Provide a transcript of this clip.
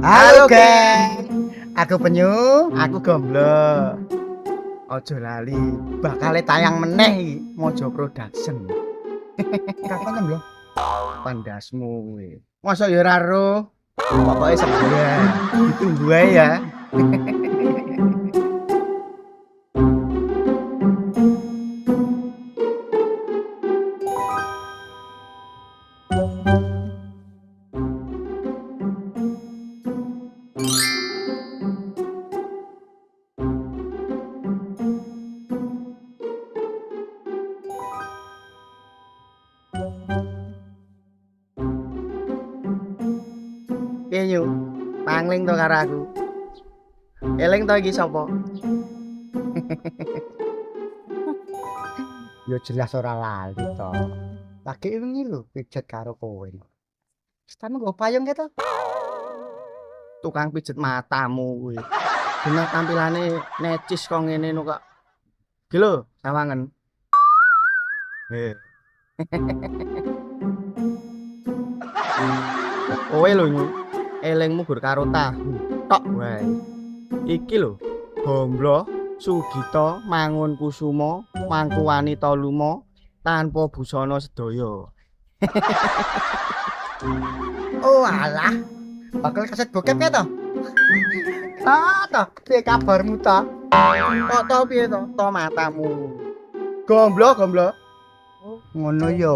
Halo geng, aku Penyu, aku Gomblo. Ojo lali, bakal tayang meneh iki Mojo Production. Kapan kan lho? Pandasmu kuwi. Mosok ya ora roh. Pokoke sebulan. Ditunggu ae ya. Piye Nyu? Pangling to karo aku. Eling to iki sapa? Ya jelas ora lali to. Lagi wingi lho pijet karo kowe. Stan nggo payung ke to? Tukang pijet matamu kuwi. Dina tampilane necis kok ngene no kok. Iki lho, sawangen. Heh. Kowe lho Nyu, elingmu gur karo tahu. Tok wae. Iki lho, Gomblo, Sugito, Mangunkusumo, Mangku Wanita Lumo, tanpa busana sedaya. Oh alah, bakal kaset bokep ya toh? Toh, piye kabarmu toh? Kok toh piye toh? Toh matamu. Gomblo. Oh, ngono ya.